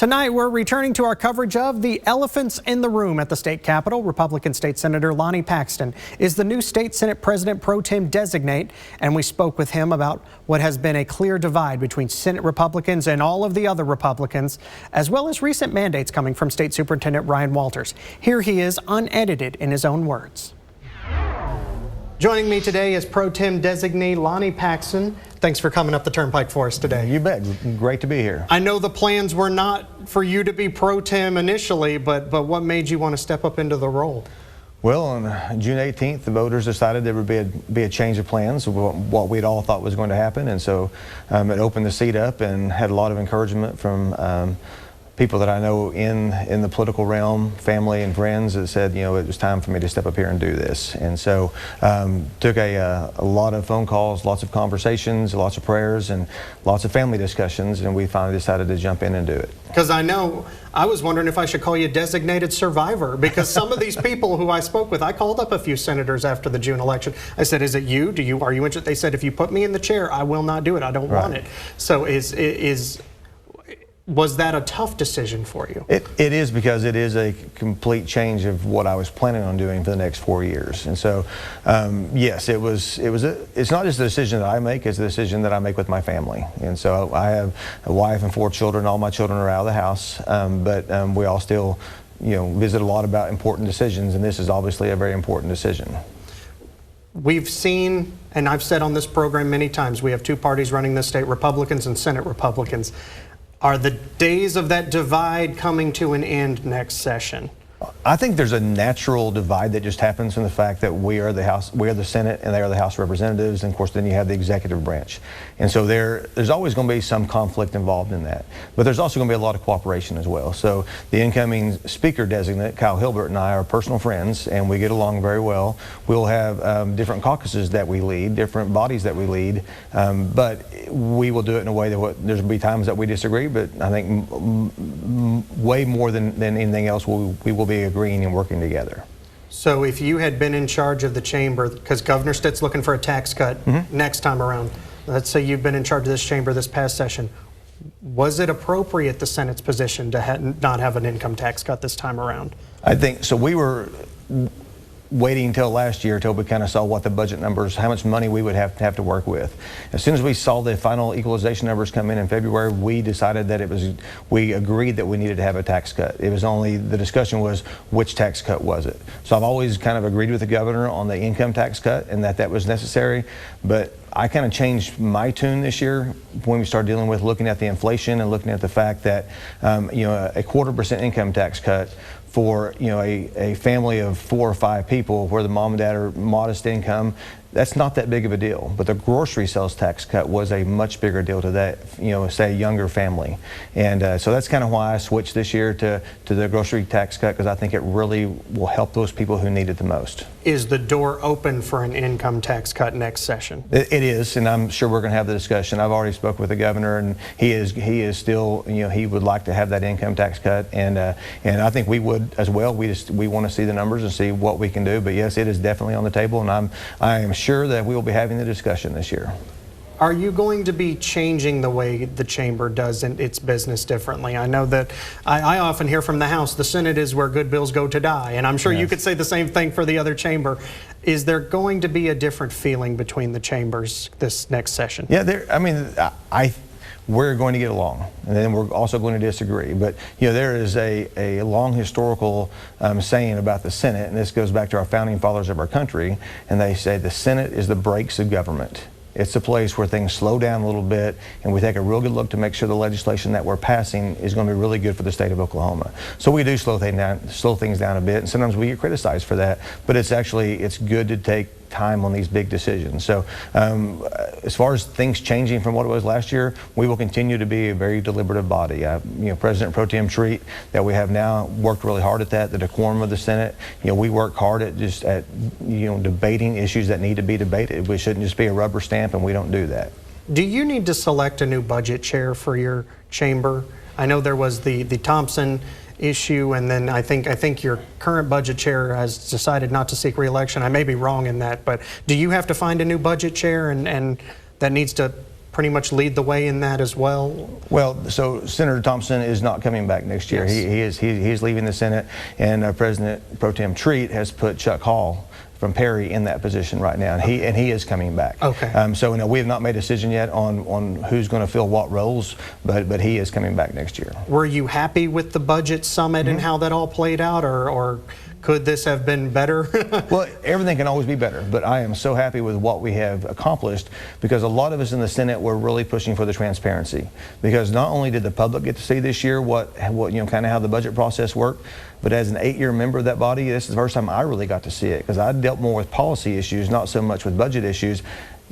Tonight, we're returning to our coverage of the elephants in the room at the state capitol. Republican State Senator Lonnie Paxton is the new state Senate President Pro Tem designate, and we spoke with him about what has been a clear divide between Senate Republicans and all of the other Republicans, as well as recent mandates coming from State Superintendent Ryan Walters. Here he is, unedited in his own words. Joining me today is Pro Tem designee Lonnie Paxton. Thanks for coming up the turnpike for us today. You bet. Great to be here. I know the plans were not for you to be Pro Tem initially, but what made you want to step up into the role? Well, on June 18th, the voters decided there would be a change of plans, what we'd all thought was going to happen, and so it opened the seat up and had a lot of encouragement from people that I know in the political realm, family and friends, that said, you know, it was time for me to step up here and do this. And so took a lot of phone calls, lots of conversations, lots of prayers, and lots of family discussions, and we finally decided to jump in and do it. Because I was wondering if I should call you designated survivor, because some of these people who I spoke with, I called up a few senators after the June election. I said, is it you? Are you interested? They said, if you put me in the chair, I will not do it. I don't want it. So was that a tough decision for you? It is, because it is a complete change of what I was planning on doing for the next 4 years. And so, yes, it's not just a decision that I make, it's a decision that I make with my family. And so I have a wife and 4 children. All my children are out of the house, but we all still, visit a lot about important decisions, and this is obviously a very important decision. We've seen, and I've said on this program many times, we have 2 parties running this state, Republicans and Senate Republicans. Are the days of that divide coming to an end next session? I think there's a natural divide that just happens from the fact that we are the Senate and they are the House of Representatives, and of course then you have the executive branch. And so there's always going to be some conflict involved in that. But there's also going to be a lot of cooperation as well. So the incoming Speaker designate, Kyle Hilbert, and I are personal friends, and we get along very well. We'll have different caucuses that we lead, different bodies that we lead, but we will do it in a way that there's going to be times that we disagree, but I think way more than anything else, we will be agreeing and working together. So if you had been in charge of the chamber, because Governor Stitt's looking for a tax cut next time around, let's say you've been in charge of this chamber this past session, was it appropriate, the Senate's position, to not have an income tax cut this time around? I think so. We were waiting until last year till we kind of saw what the budget numbers, how much money we would have to work with. As soon as we saw the final equalization numbers come in February, we decided that we agreed that we needed to have a tax cut. It was only, the discussion was which tax cut was it. So I've always kind of agreed with the governor on the income tax cut and that was necessary, but I kind of changed my tune this year when we started dealing with looking at the inflation and looking at the fact that a 0.25% income tax cut for a family of 4 or 5 people where the mom and dad are modest income, that's not that big of a deal. But the grocery sales tax cut was a much bigger deal to that, say a younger family. And so that's kind of why I switched this year to the grocery tax cut, because I think it really will help those people who need it the most. Is the door open for an income tax cut next session? It is, and I'm sure we're going to have the discussion. I've already spoke with the governor, and he is still, he would like to have that income tax cut, and I think we would as well. We want to see the numbers and see what we can do. But yes, it is definitely on the table, and I am sure that we will be having the discussion this year. Are you going to be changing the way the chamber does its business differently? I know that I often hear from the House, the Senate is where good bills go to die, and I'm sure you could say the same thing for the other chamber. Is there going to be a different feeling between the chambers this next session? Yeah, we're going to get along, and then we're also going to disagree. But there is a long historical saying about the Senate, and this goes back to our founding fathers of our country, and they say the Senate is the brakes of government. It's a place where things slow down a little bit, and we take a real good look to make sure the legislation that we're passing is going to be really good for the state of Oklahoma. So we do slow things down a bit, and sometimes we get criticized for that, but it's good to take time on these big decisions. So as far as things changing from what it was last year, we will continue to be a very deliberative body. President Pro Tem Treat that we have now worked really hard at that. The decorum of the Senate, we work hard at debating issues that need to be debated. We shouldn't just be a rubber stamp, and we don't do that. Do you need to select a new budget chair for your chamber? I know there was the Thompson issue, and then I think your current budget chair has decided not to seek re-election. I may be wrong in that, but do you have to find a new budget chair and that needs to pretty much lead the way in that as well? Well, so Senator Thompson is not coming back next year. Yes. He's leaving the Senate, and President Pro Tem Treat has put Chuck Hall from Perry in that position right now, and he is coming back. Okay. So we have not made a decision yet on who's going to fill what roles, but he is coming back next year. Were you happy with the budget summit and how that all played out, or could this have been better? Well, everything can always be better, but I am so happy with what we have accomplished, because a lot of us in the Senate were really pushing for the transparency, because not only did the public get to see this year what kind of how the budget process worked, but as an 8-year member of that body, this is the first time I really got to see it, because I dealt more with policy issues, not so much with budget issues.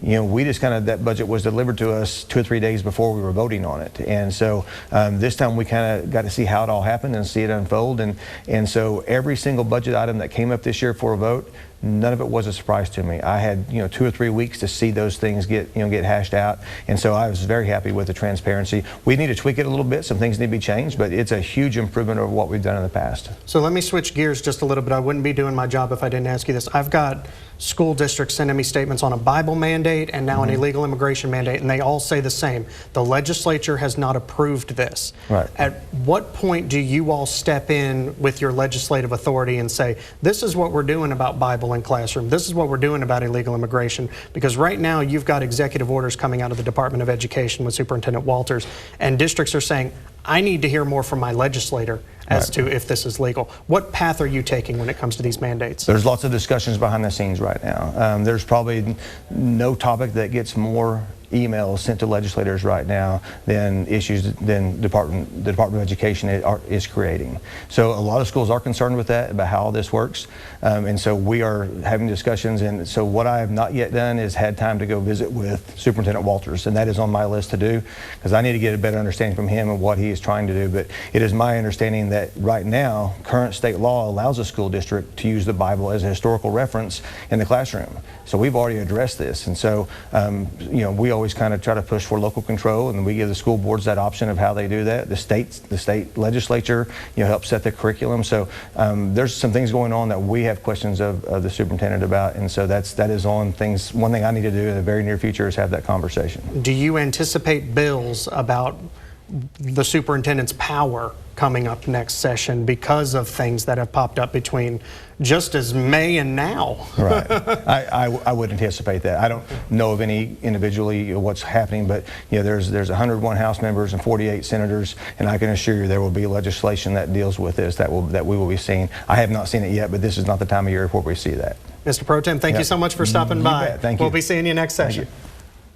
We just that budget was delivered to us 2 or 3 days before we were voting on it. And so this time we kind of got to see how it all happened and see it unfold. And so every single budget item that came up this year for a vote, none of it was a surprise to me. I had 2 or 3 weeks to see those things get hashed out, and so I was very happy with the transparency. We need to tweak it a little bit. Some things need to be changed, but it's a huge improvement over what we've done in the past. So let me switch gears just a little bit. I wouldn't be doing my job if I didn't ask you this. I've got school districts sending me statements on a Bible mandate and now an illegal immigration mandate, and they all say the same. The legislature has not approved this. Right. At what point do you all step in with your legislative authority and say, this is what we're doing about Bible in classroom, this is what we're doing about illegal immigration? Because right now you've got executive orders coming out of the Department of Education with Superintendent Walters, and districts are saying, I need to hear more from my legislator as to if this is legal. What path are you taking when it comes to these mandates? There's lots of discussions behind the scenes right now. There's probably no topic that gets more emails sent to legislators right now than issues than the Department of Education is creating. So a lot of schools are concerned with that, about how all this works, and so we are having discussions. And so what I have not yet done is had time to go visit with Superintendent Walters, and that is on my list to do, because I need to get a better understanding from him of what he is trying to do. But it is my understanding that right now current state law allows a school district to use the Bible as a historical reference in the classroom. So we've already addressed this, and so we always kind of try to push for local control, and we give the school boards that option of how they do that. The state legislature helps set the curriculum. So there's some things going on that we have questions of the superintendent about, and so that is on things. One thing I need to do in the very near future is have that conversation. Do you anticipate bills about the superintendent's power coming up next session because of things that have popped up between just as May and now? Right. I would anticipate that. I don't know of any individually what's happening, but there's 101 House members and 48 senators, and I can assure you there will be legislation that deals with this that we will be seeing. I have not seen it yet, but this is not the time of year where we see that. Mr. Pro Tem, thank you so much for stopping by. Bet. Thank you. We'll be seeing you next session. Thank you.